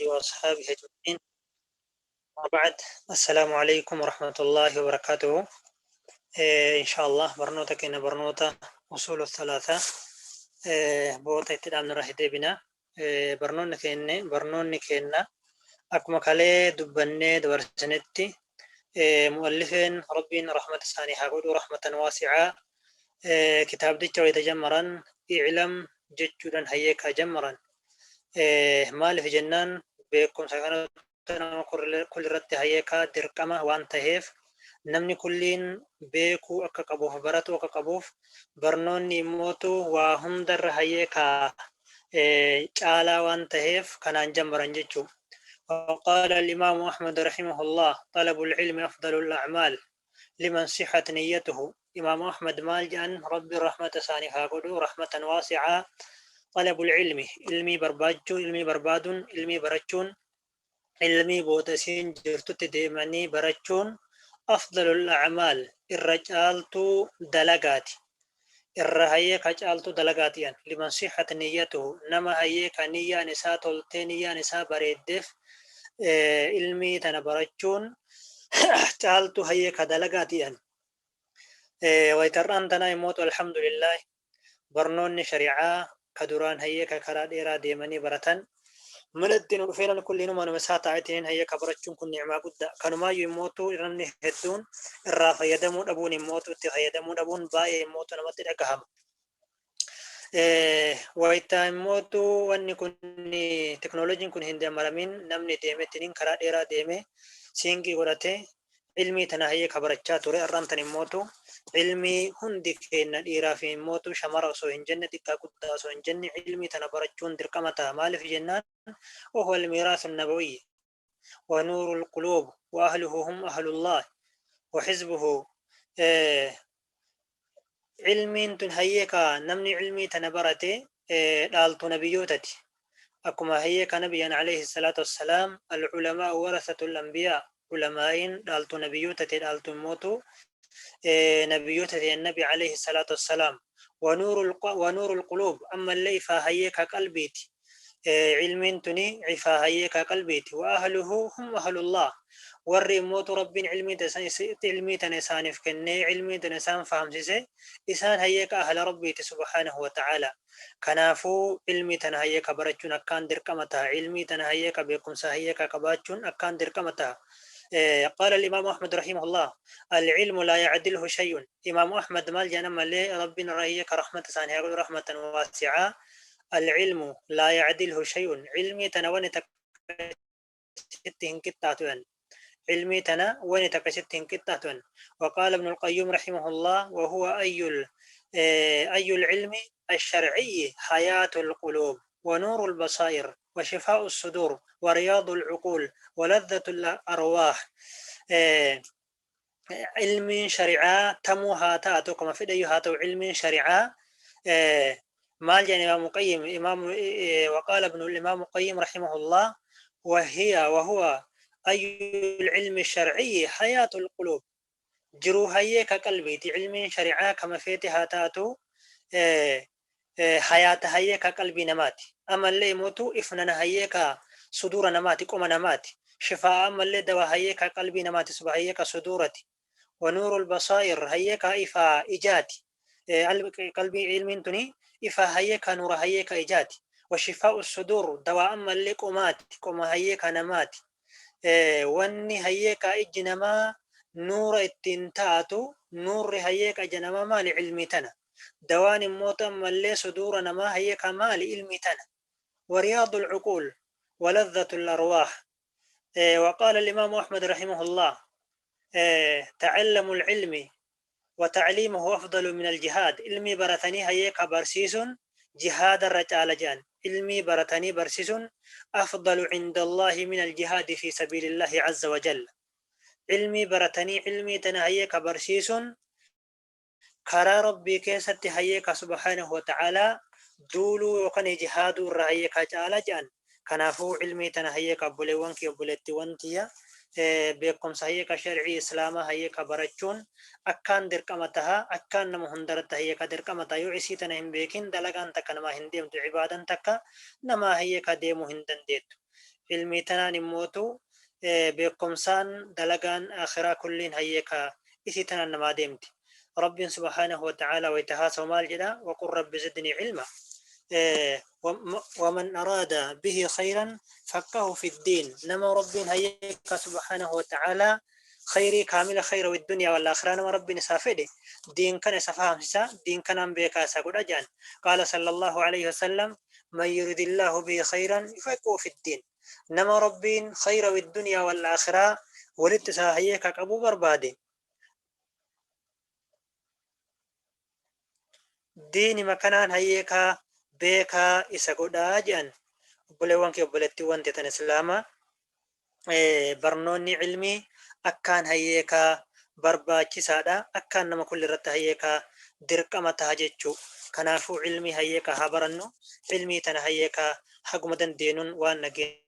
وأصحابه أجمعين. وبعد، السلام عليكم ورحمة الله وبركاته. إن شاء الله برنوتا كنا برنوتا أصول الثلاثة. بوتا اتدامنا راح بنا. برنون كنا أكما كالي دبني دورسنتي. مؤلفين ربين رحمة ثاني هاقول رحمة واسعة. كتاب دي يتجمرا اعلم ججودا هيك جمرا. maaliif jennaan beekumsa kanatti nama kul irratti hayyeekaa dirqama waan taheef namni kulliin beekuu akka qabuuf baratu akka qabuuf barnoonni immootu waa hundarra hayyeekaa caalaa waan taheef kanaan jammaran jechuu. وقال الإمام أحمد رحمه الله طلب العلم أفضل الأعمال لمن صحت نيته. إمام أحمد مال جان ربي رحمة ثانيها قدو رحمة واسعة. طلب العلم علمي برباجو علمي بربادون علمي برچون علمي بوتسين جرتو تديماني برچون أفضل الأعمال الرجالتو دلقاتي الرهيك أجالتو دلقاتيان لمن صحة نيته نما هيك نية نساء تلتين نية نساء بريدف علمي تنبرچون أجالتو هيك دلقاتيان ويتران تنا يموت الحمد لله برنون شريعة كدوران هيك كرا ديرا ديماني برتن من الدين وفينا كل نوم أنا مسات عتين هيك برتشون كن نعمة قد كانوا ما يموتوا إرني هدون الرافع يدمون أبون يموتوا يدمون أبون باي يموتوا نمت الأكهم ويتا يموتوا واني كني تكنولوجي كن هندي مرامين نمني ديمة تنين كرا ديرا ديمة سينجي قرأته علمي تناهي خبرتشا توري أرام تنموتو علمي هندي كينا ديرا في موتو شمرا سو هنجنة دكا قدا سو هنجنة علمي تنبرجون درقمتا مال في جنان وهو الميراث النبوي ونور القلوب وأهله هم أهل الله وحزبه. علمي تنهيكا نمني علمي تنبرتي دالتو نبيوتتي أكما هيكا نبيا عليه الصلاة والسلام العلماء ورثة الأنبياء علماء دالتو نبيوتتي دالتو موتو نبيوتتي النبي عليه الصلاة والسلام ونور القلوب أما اللي فهيك قلبيتي علم تني عفا هيك قلبيتي وأهله هم أهل الله ورّي موت رب علمي تنسان فكني علمي تنسان فهم سيسي إسان هيك أهل ربي سبحانه وتعالى كنافو علمي تنهيك برجون أكان دركمتها علمي تنهيك بكم سهيك قباتون أكان دركمتها. قال الإمام أحمد رحمه الله العلم لا يعدله شيء. إمام أحمد مال جنم لي ربنا رأيك رحمة ثانية رحمة واسعة. العلم لا يعدله شيء علمي تنوان تكشتهن كتاتوان علمي تنا وين تكشتهن كتاتوان. وقال ابن القيم رحمه الله وهو أي العلم الشرعي حياة القلوب ونور البصائر وشفاء الصدور ورياض العقول ولذة الأرواح. علم شريعة تمو هاتاتو كما في ديو هاتو علم شريعة مال يعني إمام قيم وقال ابن الإمام قيم رحمه الله وهو أي العلم الشرعي حياة القلوب جرو هيك قلبي علم شريعة كما فيتها تاتو حياة هيك قلبي نماتي أما اللي يموتوا إفننا هيك صدور نماتي قم نماتي شفاء أما اللي دوا هيك قلبي نماتي سبا هيك صدورتي ونور البصائر هيك إفا إجاتي قلبي علم تني إفا هيك نور هيك إجاتي وشفاء الصدور دواء أما اللي قم هيك نماتي واني هيك إجنما نور التنتاتو نور هيك جنما مال علمي تنا دوان موتا ملي صدورنا ما هيك مال علمي تنا ورياض العقول ولذة الأرواح. وقال الإمام أحمد رحمه الله تعلم العلم وتعليمه أفضل من الجهاد. علمي برتني هيك برسيس جهاد الرجال جان علمي برتني برسيس أفضل عند الله من الجهاد في سبيل الله عز وجل. علمي برتني علمي تنهيك برسيس كرا ربي كيست هيك سبحانه وتعالى دولو وكان جهاد الرهيك جعل جان كنافو علمي تنهيك أبوليوان كي أبوليتي وانتيا بكم سهيك شرعي إسلام هيك برچون أكان درقمتها أكان نمهندرت هيك درقمتها يعسي تنهم بيكين دلقان تك نما هنديم عبادن تك نما هيك ديمو هندن ديت علمي تنان موتو بكمسان دلقان آخرا كلين هيكا إسي تنان ما ديمت رب سبحانه وتعالى ويتهاسوا مال جدا وقل رب زدني علما ومن أراد به خيرا فقه في الدين نما رب هيك سبحانه وتعالى خيري كامل خير والدنيا والآخرة نما رب نسافده دين كان سفهم سا دين كان بيكا سقود أجان قال صلى الله عليه وسلم من يرد الله به خيرا يفقه في الدين نما رب خير والدنيا والآخرة ولدت هيك أبو بربادي دين مكانان هيك بيكا إسقود أجان obboleewwan kee obboleettiiwwan teetan islaamaa barnoonni ilmii akkaan hayyeekaa barbaachisaadha akkaan nama kulli irratti hayyeekaa dirqama taha jechuu kanaafuu ilmii hayyeekaa haa barannu ilmii tana hayyeekaa haguma dandeenyuun waan nageenya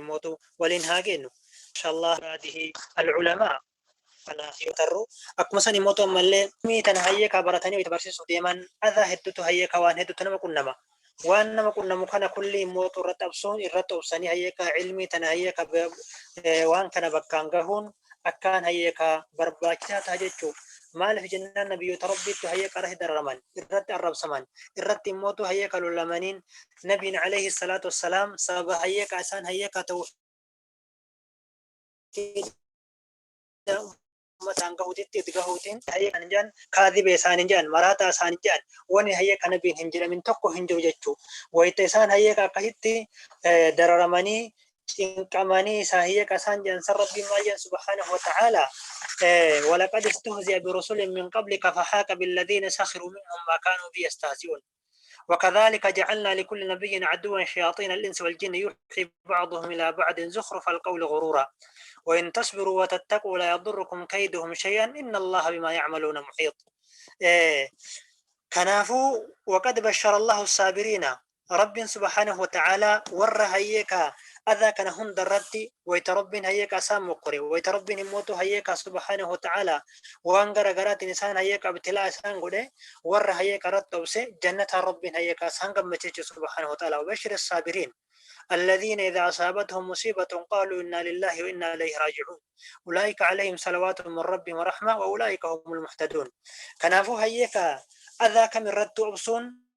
mootu waliin haa geenyu inshallah hadihi alculamaa kana yotarru akkuma san immoo ammallee ilmii tana hayyeekaa baratanii itti barsiisuu deeman adhaa hedduutu hayyeekaa waan hedduutu nama qunnama waan nama qunnamu kana kulli immoo irratti absuun irratti obsanii hayyeekaa ilmii tana hayyeekaa waan kana bakkaan gahuun akkaan hayyeekaa barbaachisaa ta'a jechuu maaliif jennaan nabiyyoota rabbiitti hayyeekaa irratti dararaman irratti arrabsaman irratti immoo hayyeekaa lollamaniin nabiin alayhi salaatu wassalaam sababa hayyeekaa isaan hayyeekaa ta'uu umataan gahuutitti itti gahuutiin hayyeekan jedhan kaadhibe isaanin jedhan maraataa isaanin jedhan wani hayyeeka nabiin hin jedhamin tokko hin jiru jechuu wayita isaan hayyeeka akkasitti dararamanii cinqamanii isaa hayyeeka isaan jedhan san rabbiin maal jedhan subhaanahu wata'aalaa ولقد استهزئ برسل من قبلك فحاق بالذين سخروا منهم ما كانوا به يستهزئون وكذلك جعلنا لكل نبي عدوا شياطين الإنس والجن يوحي بعضهم إلى بعض زخرف القول غرورا وإن تصبروا وتتقوا لا يضركم كيدهم شيئا إن الله بما يعملون محيط كنافو وقد بشر الله الصابرين رب سبحانه وتعالى ور هيك أذا كان هند الردي ويتربين هيك أسام مقري ويتربين الموت هيك سبحانه وتعالى وانقر قرات إنسان هيك ابتلاء إنسان قده ور هيك رد وسي جنة رب هيك أسان قم سبحانه وتعالى وبشر الصابرين الذين إذا أصابتهم مصيبة قالوا إنا لله وإنا إليه راجعون أولئك عليهم صلوات من ربهم ورحمة وأولئك هم المهتدون كنافو هيك أذا كم رد أبصون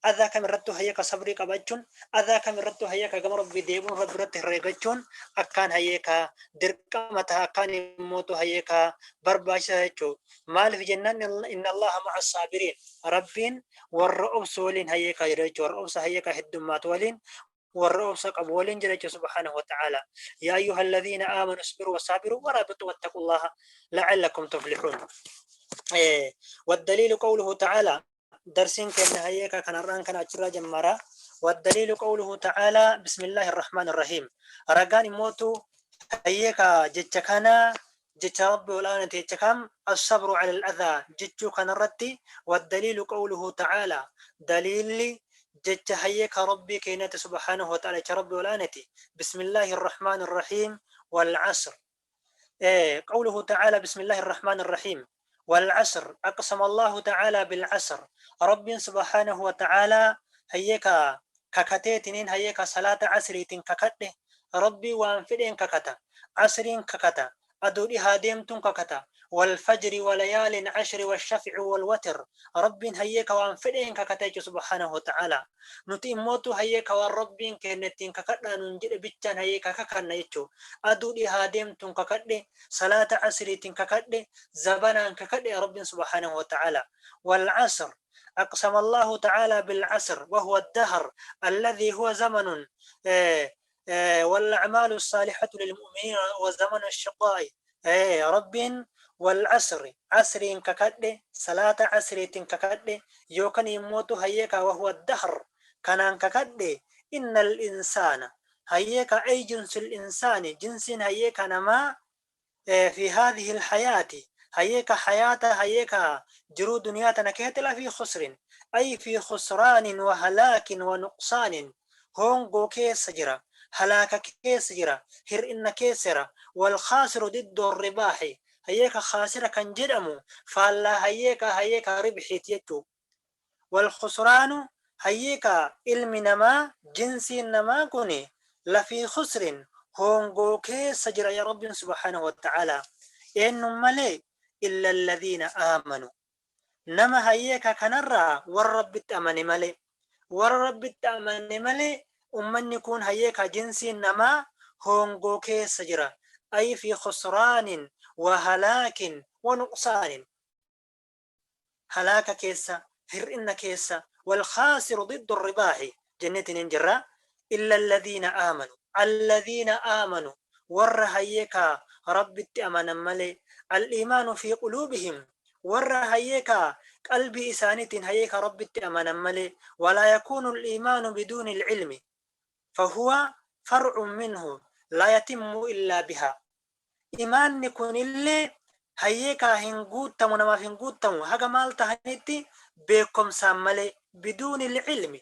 أذا كم رد هيك صبري قبجون أذا كم رد هيك قم ربي ديبون رب رد ريقجون أكان هيك درقمتها كان موت هيك برباش هيكو مال في جنان إن الله مع الصابرين ربين والرؤب سولين هيك يرج والرؤب هيك هدمات ولين والرؤب قبولين جل سبحانه وتعالى يا أيها الذين آمنوا اصبروا وصابروا ورابطوا واتقوا الله لعلكم تفلحون والدليل قوله تعالى درسين كان هيك كان الران كان أجرى جمرة والدليل قوله تعالى بسم الله الرحمن الرحيم رجاني موتو هيك جتكنا جت ربي ولا نتيجكم الصبر على الأذى جتو كان ردي والدليل قوله تعالى دليل جت هيك ربي كينات سبحانه وتعالى ربي ولا نتي بسم الله الرحمن الرحيم والعصر قوله تعالى بسم الله الرحمن الرحيم والعصر أقسم الله تعالى بالعصر رب سبحانه وتعالى هيك ككتيتين هيك صلاة عصريتين ككته ربي وانفدين ككتا عصرين ككتا أدوري هاديمتون ككتا والفجر وليال عشر والشفع والوتر رب هيك وانفدين ككتا سبحانه وتعالى نتي موتو هيك والرب كنتين ككتا ننجد بيتان هيك ككنا يتشو أدوري هاديمتون ككتا صلاة عصريتين ككتا زبنا ككتا رب سبحانه وتعالى والعصر أقسم الله تعالى بالعصر وهو الدهر الذي هو زمن والأعمال الصالحة للمؤمنين وزمن الشقاء رب والعصر عصر ككد صلاة عصر ككد يوكن يموت هيك وهو الدهر كان ككد إن الإنسان هيك أي جنس الإنسان جنس هيك نما في هذه الحياة هيك حياة هيك جرو دنيا تنكهت لا في خسر أي في خسران وهلاك ونقصان هونغو كيس جرا هلاك كيس جرا هر إن كيسرا والخاسر ضد الرباح هيك خاسر كان جرمو فالله هيك ربحي يجو والخسران هيك علم نما جنسي نما كوني لفي خسر هونغو كيس سجر يا رب سبحانه وتعالى إنه ملي إلا الذين آمنوا نما هيك كنرى والرب التأمن ملي والرب التأمن ملي أمن يكون هيك جنسي نما هونغو كيس سجر أي في خسران وهلاك ونقصان هلاك كيسا هرئن كيسا والخاسر ضد الرباح جنة ننجرة إلا الذين آمنوا ور هيكا رب التأمن ملي الإيمان في قلوبهم ور هيكا قلبي إسانة هيكا رب التأمن ملي ولا يكون الإيمان بدون العلم فهو فرع منه لا يتم إلا بها إيمان نكون اللي هيكا هنقوتم ونما هنقوتم هكا مالتا هنتي بكم سامالي بدون العلم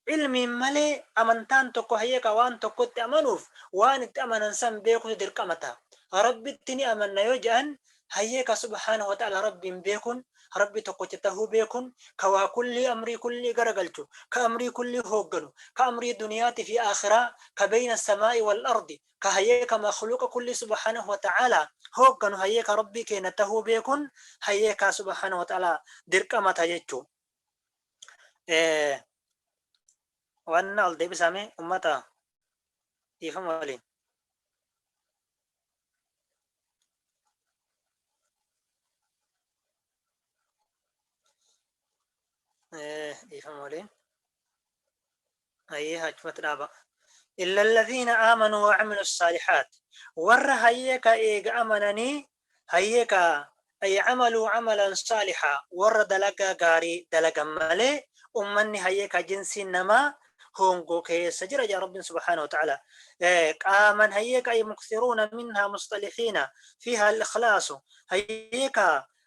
علمي مالي أمنتان تكو هيكا وان تكو تأمنوف وان تأمن سام بيكو درقمتا ربي التني أمن يوجأن هيكا سبحانه وتعالى ربي بيكون ربي تكو تتهو بيكون كوا كل أمري كل غرقلتو كأمري كل هوغنو كأمري دنياتي في آخرة كبين السماء والأرض كهيك مخلوق كل سبحانه وتعالى هوغنو هيك ربي كينته بيكون هيك سبحانه وتعالى درقمتا يجو إيه وأن الدي بسامي أمتا يفهم ولين يفهم ولين أيه هجمت رابع إلا الذين آمنوا وعملوا الصالحات ور هيك إيج أمنني هيك أي عملوا عملا صالحا ور دلقا غاري دلقا مالي أمني هيك جنسي نما هونغو كي سجر يا رب سبحانه وتعالى قاما هيك أي مكثرون منها مصطلحين فيها الإخلاص هيك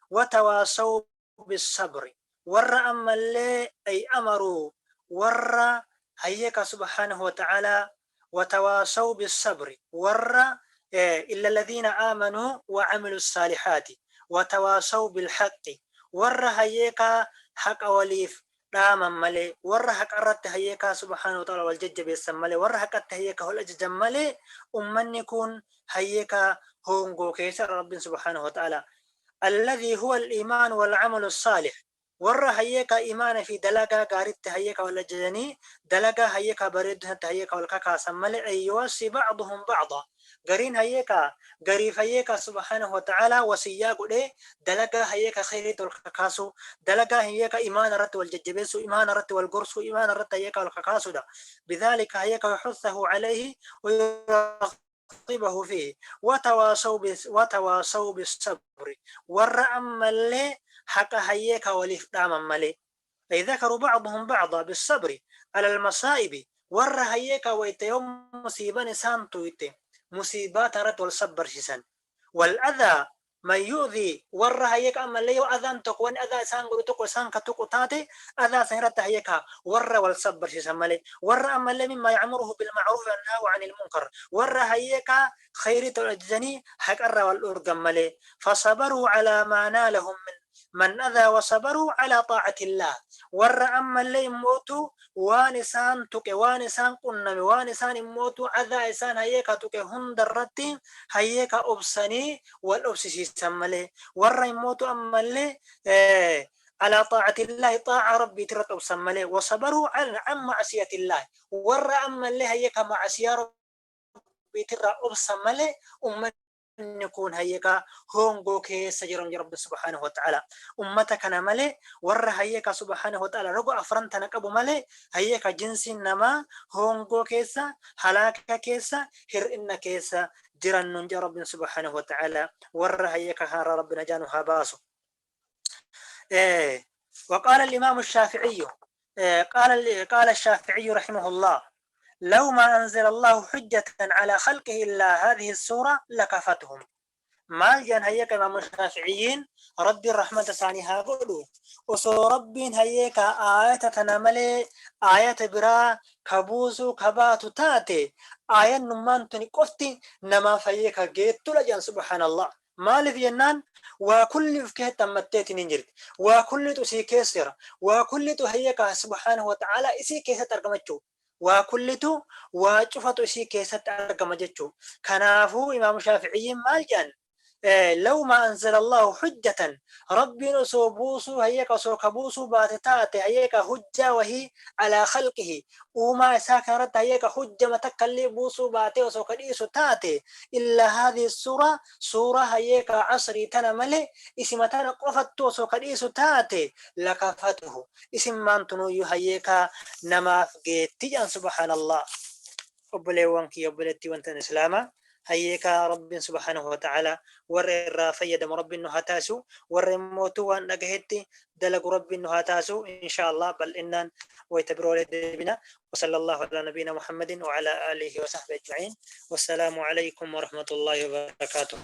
وتواصوا بالصبر ور أما اللي أي أمروا ور هيك سبحانه وتعالى وتواصوا بالصبر إلا الذين آمنوا وعملوا الصالحات وتواصوا بالحق هيك حق وليف داما ملي حق أردت هيك سبحانه وتعالى والجج بيسمالي حق هيك هو الأجج ملي أمن يكون هيك هونغو كيسر رب سبحانه وتعالى الذي هو الإيمان والعمل الصالح هيك إيمان في دلقا قارت هيك ولا جني دلقا هيك بريد هيك والكاكا سمالي أي يوصي بعضهم بعضا قرين هيك قريف هيك سبحانه وتعالى وسياق ليه دلقا هيك خيرت والكاكاسو دلقا هيك إيمان رت والججبسو إيمان رت والقرسو إيمان رت هيك والكاكاسو ده بذلك هيك يحثه عليه ويرغبه فيه وتواصوا بالصبر أما اللي حق هيك وليف داما ملي أي ذكروا بعضهم بعضا بالصبر على المصائب هيك ويت يوم مصيبة نسان تويت مصيبات رت والصبر شسان والأذى ما يؤذي هيك أما اللي أذان تقوان أذى سان قلتك وسان كتك تاتي أذى سنرت هيك والصبر شسان ملي أما اللي مما يعمره بالمعروف والنهي عن المنكر هيك خير الأجزني حق والأرقم ملي فصبروا على ما نالهم من أذى وصبروا على طاعة الله أما اللي يموتوا وانسان تك وانسان قنم وانسان يموتوا أذى إسان هيك تك هندرتي هيك أبسني والأبسسي سملي يموتوا أما اللي على طاعة الله طاعة ربي ترت أبسملي وصبروا عن معصية الله أما اللي هيك معصية ربي ترت أبسملي يكون هيك هونغو كي سجرم رب سبحانه وتعالى أمتك ملي هيك سبحانه وتعالى رجو أفرنتنا كبو ملي هيك جنس نما هونغو كيسا هلاك كيسا هر إن كيسا جرن ننجى رب سبحانه وتعالى هيك هار ربنا جانو هاباسو وقال الإمام الشافعي قال الشافعي رحمه الله لو ما أنزل الله حجة على خلقه إلا هذه السورة لكفتهم مال جان هيك إمام الشافعيين ربي الرحمة ثاني هاقولوا وصو ربي هيك آية تنملي آية برا كبوسو كباتو تاتي آية نمان تنقفتي نما فيك جيت لجان سبحان الله مال في جنان وكل فكه تمتت ننجرت وكل تسي كسر وكل هيك سبحانه وتعالى اسي كيسة ترجمتشو وكل تو وشفت اسي كيسة ترجمتشو كنافو إمام الشافعي مال جان لو ما أنزل الله حجة ربي نسو بوسو هيك سو كبوسو باتتات هيك حجة وهي على خلقه وما ساكرت هيك حجة متكلي بوسو باتي وسو كديسو تاتي إلا هذه السورة سورة هيك عصري تنملي اسم تنقفت وسو كديسو تاتي لكفته اسم من تنو هيك نما فقيت سبحان الله أبلي وانكي أبلتي وانتن إسلاما هيكا رب سبحانه وتعالى ور الرافيد رب هتاسو ور موتو ونقهتي دلق رب هتاسو إن شاء الله بل إنن ويتبروا بنا وصلى الله على نبينا محمد وعلى آله وصحبه أجمعين والسلام عليكم ورحمة الله وبركاته.